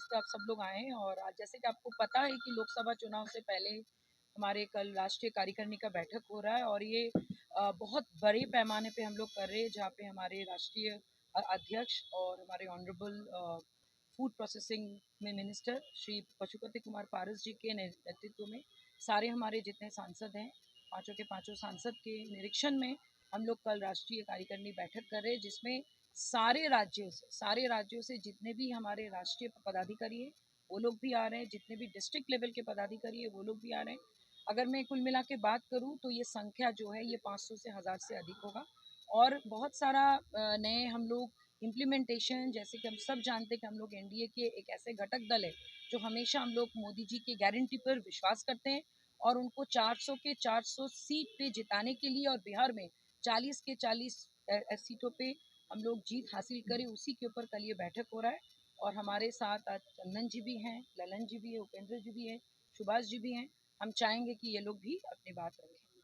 दोस्त आप सब लोग आए हैं। और आज जैसे कि आपको पता है कि लोकसभा चुनाव से पहले हमारे कल राष्ट्रीय कार्यकारिणी का बैठक हो रहा है और ये बहुत बड़े पैमाने पे हम लोग कर रहे हैं, जहाँ पे हमारे राष्ट्रीय अध्यक्ष और हमारे ऑनरेबल फूड प्रोसेसिंग में मिनिस्टर श्री पशुपति कुमार पारस जी के नेतृत्व में सारे हमारे जितने सांसद हैं, पाँचों के पाँचों सांसद के निरीक्षण में हम लोग कल राष्ट्रीय कार्यकारिणी बैठक कर रहे हैं, जिसमें सारे राज्यों से जितने भी हमारे राष्ट्रीय पदाधिकारी हैं वो लोग भी आ रहे हैं, जितने भी डिस्ट्रिक्ट लेवल के पदाधिकारी हैं वो लोग भी आ रहे हैं। अगर मैं कुल मिला के बात करूं तो ये संख्या जो है ये 500 से 1000 से अधिक होगा। और बहुत सारा नए हम लोग इम्प्लीमेंटेशन, जैसे कि हम सब जानते हैं कि हम लोग एनडीए के एक ऐसे घटक दल है जो हमेशा हम लोग मोदी जी की गारंटी पर विश्वास करते हैं और उनको 400 के 400 सीट पे जिताने के लिए और बिहार में 40 के 40 सीटों पे हम लोग जीत हासिल करें, उसी के ऊपर कल ये बैठक हो रहा है। और हमारे साथ आज चंदन जी भी हैं, ललन जी भी है, उपेंद्र जी भी हैं, सुभाष जी भी हैं। हम चाहेंगे कि ये लोग भी अपनी बात रखें।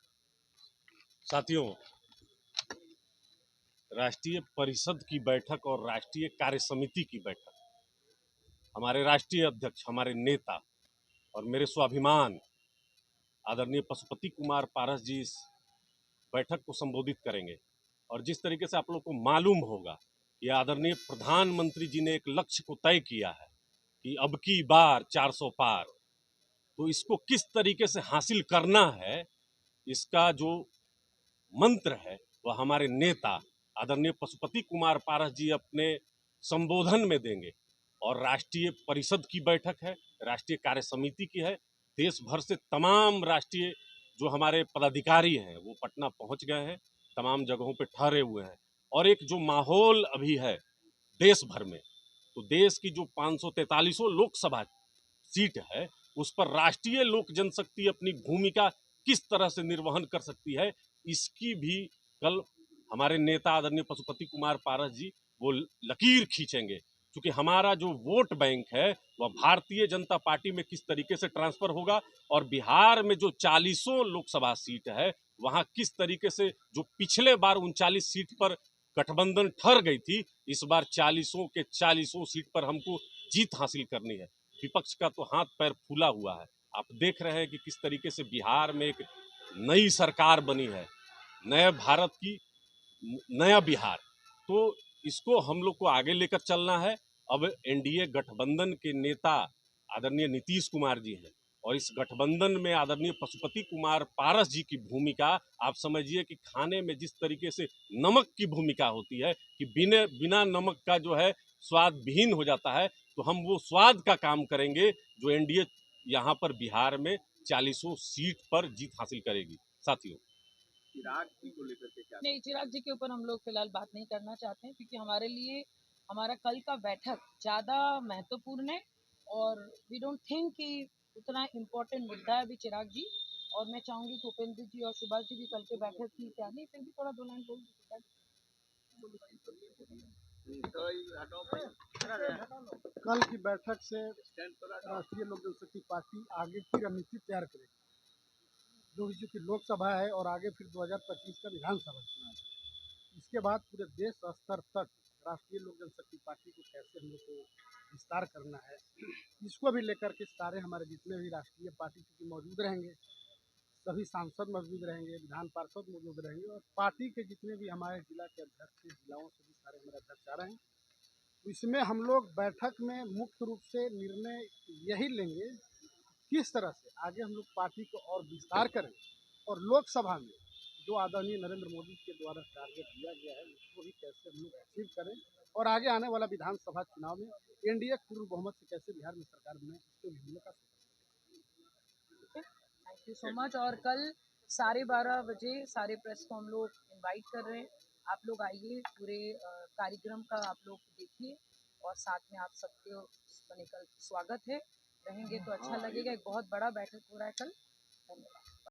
साथियों, राष्ट्रीय परिषद की बैठक और राष्ट्रीय कार्य समिति की बैठक, हमारे राष्ट्रीय अध्यक्ष, हमारे नेता और मेरे स्वाभिमान आदरणीय पशुपति कुमार पारस जी इस बैठक को संबोधित करेंगे। और जिस तरीके से आप लोग को मालूम होगा कि आदरणीय प्रधानमंत्री जी ने एक लक्ष्य को तय किया है कि अब की बार 400 पार, तो इसको किस तरीके से हासिल करना है, इसका जो मंत्र है वह हमारे नेता आदरणीय पशुपति कुमार पारस जी अपने संबोधन में देंगे। और राष्ट्रीय परिषद की बैठक है, राष्ट्रीय कार्य समिति की है, देश भर से तमाम राष्ट्रीय जो हमारे पदाधिकारी हैं वो पटना पहुंच गए हैं, तमाम जगहों पे ठहरे हुए हैं। और एक जो माहौल अभी है देश भर में, तो देश की जो 543 लोकसभा सीट है उस पर राष्ट्रीय लोक जनशक्ति अपनी भूमिका किस तरह से निर्वहन कर सकती है, इसकी भी कल हमारे नेता आदरणीय पशुपति कुमार पारस जी वो लकीर खींचेंगे। क्योंकि हमारा जो वोट बैंक है वह भारतीय जनता पार्टी में किस तरीके से ट्रांसफर होगा और बिहार में जो 40 लोकसभा सीट है वहां किस तरीके से जो पिछले बार 39 सीट पर गठबंधन ठहर गई थी, इस बार 40 के 40 सीट पर हमको जीत हासिल करनी है। विपक्ष का तो हाथ पैर फूला हुआ है। आप देख रहे हैं कि किस तरीके से बिहार में एक नई सरकार बनी है, नए भारत की नया बिहार। तो इसको हम लोग को आगे लेकर चलना है। अब एनडीए गठबंधन के नेता आदरणीय नीतीश कुमार जी हैं और इस गठबंधन में आदरणीय पशुपति कुमार पारस जी की भूमिका आप समझिए कि खाने में जिस तरीके से नमक की भूमिका होती है कि बिना नमक का जो है स्वाद विहीन हो जाता है, तो हम वो स्वाद का काम करेंगे जो एनडीए यहाँ पर बिहार में 40 सीट पर जीत हासिल करेगी। साथियों, चिराग जी को लेकर के क्या? नहीं, चिराग जी के ऊपर हम लोग फिलहाल बात नहीं करना चाहते हैं, क्योंकि हमारे लिए हमारा कल का बैठक ज़्यादा महत्वपूर्ण है और वी डोंट थिंक कि उतना इम्पोर्टेंट मुद्दा है अभी चिराग जी। और मैं चाहूँगी कि उपेंद्र जी और सुभाष जी भी कल के बैठक की तैयारी, फिर भी थोड़ा 2 लाइन बोल दीजिए। कल की बैठक से राष्ट्रीय लोक जनशक्ति पार्टी आगे की रणनीति तैयार करेगी, जो कि लोकसभा है और आगे फिर 2025 का विधानसभा चुनाव है। इसके बाद पूरे देश स्तर तक राष्ट्रीय लोक जनशक्ति पार्टी को कैसे हम लोग को विस्तार करना है, इसको भी लेकर के सारे हमारे जितने भी राष्ट्रीय पार्टी चूँकि मौजूद रहेंगे, सभी सांसद मौजूद रहेंगे, विधान पार्षद मौजूद रहेंगे और पार्टी के जितने भी हमारे जिला के अध्यक्ष हैं, जिलाओं से भी सारे हमारे अध्यक्ष आ रहे हैं। तो इसमें हम लोग बैठक में मुख्य रूप से निर्णय यही लेंगे किस तरह से आगे हम लोग पार्टी को और विस्तार करें और लोकसभा में जो आदरणीय नरेंद्र मोदी के द्वारा टारगेट दिया गया है उसको भी कैसे हम लोग अचीव करें और आगे आने वाला विधानसभा चुनाव में एनडीए पूर्ण बहुमत से कैसे बिहार में सरकार बनाए, इसको भी हम लोग का। Thank you so much. और कल 12:30 बजे सारे प्रेस को हम लोग इनवाइट कर रहे हैं, आप लोग आइए, पूरे कार्यक्रम का आप लोग देखिए और साथ में आप सबके निकल स्वागत है, रहेंगे तो अच्छा लगेगा। एक बहुत बड़ा बैठक हो रहा है कल। धन्यवाद।